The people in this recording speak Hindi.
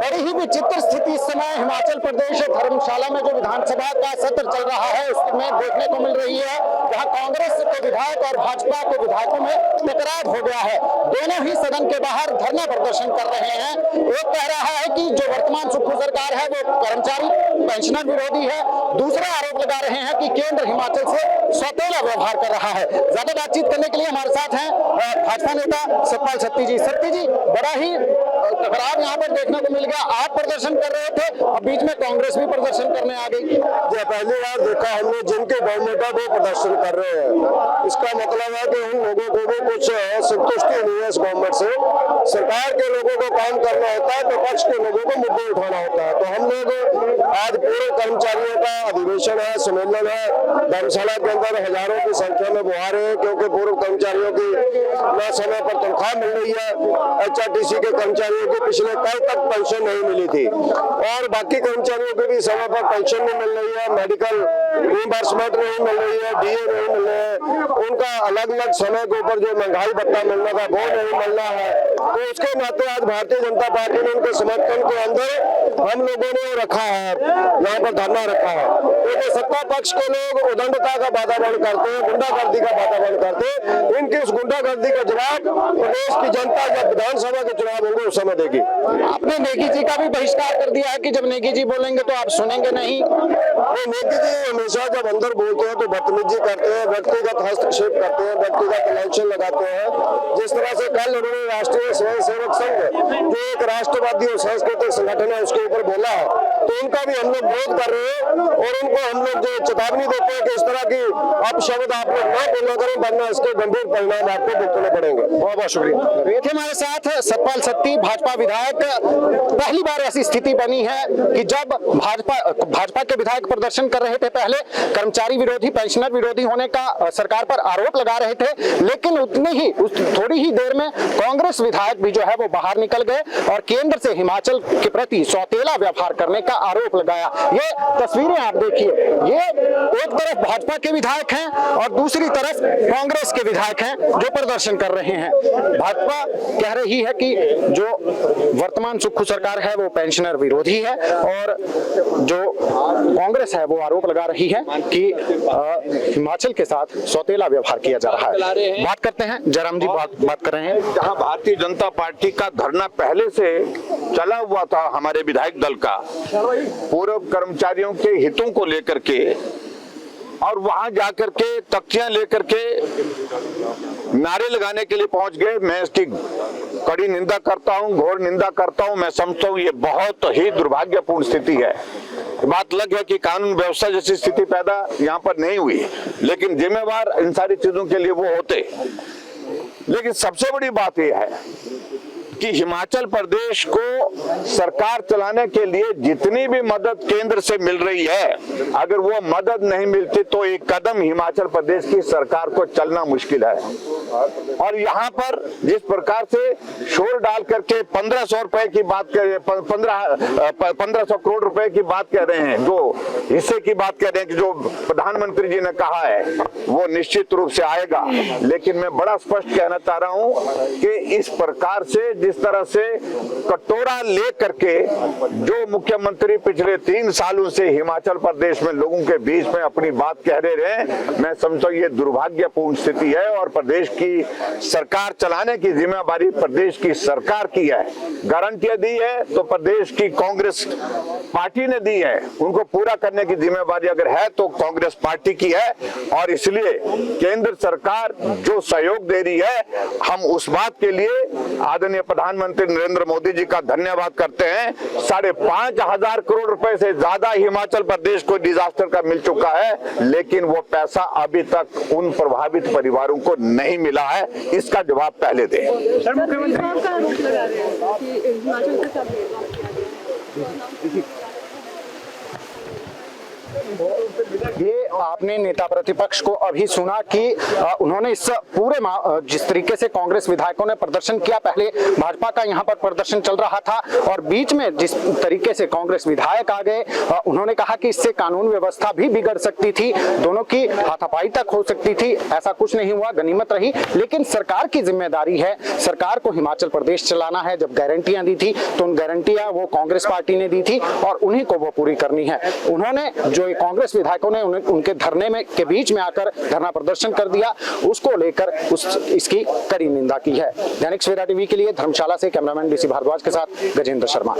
बड़ी ही विचित्र स्थिति इस समय हिमाचल प्रदेश धर्मशाला में जो विधानसभा का सत्र चल रहा है उसमें देखने को मिल रही है, जहां कांग्रेस के विधायक और भाजपा के विधायकों में टकराव हो गया है। दोनों ही सदन के बाहर धरना प्रदर्शन कर रहे हैं। एक कह रहा है कि जो वर्तमान सुक्खू सरकार है वो कर्मचारी पेंशनर विरोधी है, दूसरा आरोप लगा रहे हैं कि केंद्र हिमाचल से सौतेला व्यवहार कर रहा है। ज्यादा बातचीत करने के लिए हमारे साथ हैं भाजपा नेता सतपाल सत्ती जी। सत्ती जी, बड़ा ही टकराव यहाँ पर देखने को मिल गया। आप प्रदर्शन कर रहे थे और बीच में कांग्रेस भी प्रदर्शन करने आ गई। पहली बार देखा हमने जिनके गवर्नमेंट है वो प्रदर्शन कर रहे हैं। इसका मतलब है कि उन लोगों को भी कुछ संतुष्टि नहीं है इस गवर्नमेंट से। सरकार के लोगों को काम करना होता है, विपक्ष के लोगों को मुद्दे उठाना होता है। तो हम लोग आज पूरे कर्मचारियों का अधिवेशन है, सम्मेलन है, धर्मशाला के अंदर हजारों की संख्या में वो आ रहे हैं, क्योंकि पूर्व कर्मचारियों की न समय पर तनख्वाह मिल रही है। HRTC के कर्मचारियों की पिछले कल तक पेंशन नहीं मिली थी और बाकी कर्मचारियों की भी समय पर पेंशन नहीं मिल रही है, मेडिकल रिइंबर्समेंट नहीं मिल रही है, DA नहीं मिल रहे हैं। उनका अलग अलग समय के ऊपर जो महंगाई भत्ता मिलना था वो नहीं मिल रहा है। तो उसके नाते आज भारतीय जनता पार्टी ने उनके समर्थन के अंदर हम लोगों ने रखा है, यहाँ पर धरना रखा है। क्योंकि सत्ता पक्ष के लोग उदंडता का वातावरण करते हैं, गुंडागर्दी का वातावरण करते हैं। इनकी उस गुंडागर्दी का जवाब प्रदेश की जनता जब विधानसभा के चुनाव होंगे उस समय देगी। आपने नेगी जी का भी बहिष्कार कर दिया है कि जब नेगी जी बोलेंगे तो आप सुनेंगे नहीं। नेगी जी हमेशा जब अंदर बोलते हैं तो बदतमीजी करते हैं, व्यक्तिगत हस्तक्षेप करते हैं, व्यक्तिगत इलेक्शन लगाते हैं। जिस तरह से कल उन्होंने राष्ट्रीय स्वयं सेवक संघ जो एक राष्ट्रवादी और सांस्कृतिक संगठन है उसके ऊपर बोला है, तो उनका भी हम लोग विरोध कर रहे हैं और उनको हम लोग जो चेतावनी देते हैं कि इस तरह की अपशब्द आप लोग न बोला करें, वरना इसके गंभीर परिणाम आपको भुगतने पड़ेंगे। बहुत बहुत शुक्रिया। ये थे हमारे साथ सतपाल सत्ती, भाजपा विधायक। पहली बार ऐसी स्थिति बनी है कि जब भाजपा के विधायक प्रदर्शन कर रहे थे, पहले कर्मचारी विरोधी पेंशनर विरोधी होने का सरकार पर आरोप लगा रहे थे, लेकिन थोड़ी ही देर में कांग्रेस विधायक भी जो है वो बाहर निकल गए और केंद्र से हिमाचल के प्रति सौतेला व्यवहार करने का आरोप लगाया। ये तस्वीरें आप देखिए, ये एक तरफ भाजपा के विधायक हैं और दूसरी तरफ कांग्रेस के विधायक हैं जो प्रदर्शन कर रहे हैं। भाजपा कह रही है कि जो वर्तमान सुक्खू सरकार है वो पेंशनर विरोधी है और जो कांग्रेस है वो आरोप लगा रही है कि हिमाचल के साथ सौतेला व्यवहार किया जा रहा है। बात करते हैं, जयराम जी बात कर रहे हैं। जहां भारतीय जनता पार्टी का धरना पहले से चला हुआ था हमारे विधायक दल का, पूर्व कर्मचारियों के हितों को लेकर के, और वहां जाकर के तख्तियां लेकर के नारे लगाने के लिए पहुंच गए। मैं इसकी कड़ी निंदा करता हूं, घोर निंदा करता हूं। मैं समझता हूं ये बहुत ही दुर्भाग्यपूर्ण स्थिति है। बात लग है कि कानून व्यवस्था जैसी स्थिति पैदा यहाँ पर नहीं हुई, लेकिन जिम्मेवार इन सारी चीजों के लिए वो होते। लेकिन सबसे बड़ी बात यह है कि हिमाचल प्रदेश को सरकार चलाने के लिए जितनी भी मदद केंद्र से मिल रही है, अगर वो मदद नहीं मिलती तो एक कदम हिमाचल प्रदेश की सरकार को चलना मुश्किल है। और यहाँ पर जिस प्रकार से शोर डाल करके 1500 रुपए की बात कर रहे हैं, 1500 करोड़ रुपए की बात कर रहे हैं, जो हिस्से की बात कर रहे हैं कि जो प्रधानमंत्री जी ने कहा है वो निश्चित रूप से आएगा। लेकिन मैं बड़ा स्पष्ट कहना चाह रहा हूँ कि इस प्रकार से जिस तरह से कटोरा ले करके जो मुख्यमंत्री पिछले 3 सालों से हिमाचल प्रदेश में लोगों के बीच में अपनी बात कह रहे हैं, मैं समझता हूं ये दुर्भाग्यपूर्ण स्थिति है और प्रदेश की सरकार चलाने की जिम्मेदारी प्रदेश की सरकार की है। गारंटियां दी है तो प्रदेश की कांग्रेस पार्टी ने दी है, उनको पूरा करने की जिम्मेदारी अगर है तो कांग्रेस पार्टी की है। और इसलिए केंद्र सरकार जो सहयोग दे रही है, हम उस बात के लिए आदरणीय प्रधानमंत्री नरेंद्र मोदी जी का धन्यवाद करते हैं। 5,500 करोड़ रुपए से ज्यादा हिमाचल प्रदेश को डिजास्टर का मिल चुका है, लेकिन वो पैसा अभी तक उन प्रभावित परिवारों को नहीं मिला है। इसका जवाब पहले दें। सर, मुख्यमंत्री ये आप अपने नेता प्रतिपक्ष को अभी सुना कि उन्होंने इस पूरे जिस तरीके से कांग्रेस विधायकों ने प्रदर्शन किया, पहले भाजपा का यहाँ पर प्रदर्शन चल रहा था और बीच में जिस तरीके से कांग्रेस विधायक आ गए, उन्होंने कहा कि इससे कानून व्यवस्था भी बिगड़ सकती थी, दोनों की हाथापाई तक हो सकती थी। ऐसा कुछ नहीं हुआ, गनीमत रही। लेकिन सरकार की जिम्मेदारी है, सरकार को हिमाचल प्रदेश चलाना है। जब गारंटियां दी थी तो उन गारंटियां वो कांग्रेस पार्टी ने दी थी और उन्हीं को वो पूरी करनी है। उन्होंने जो कांग्रेस विधायकों ने उनके धरने में के बीच में आकर धरना प्रदर्शन कर दिया, उसको लेकर इसकी कड़ी निंदा की है। दैनिक सवेरा टीवी के लिए धर्मशाला से कैमरामैन डीसी भारद्वाज के साथ गजेंद्र शर्मा।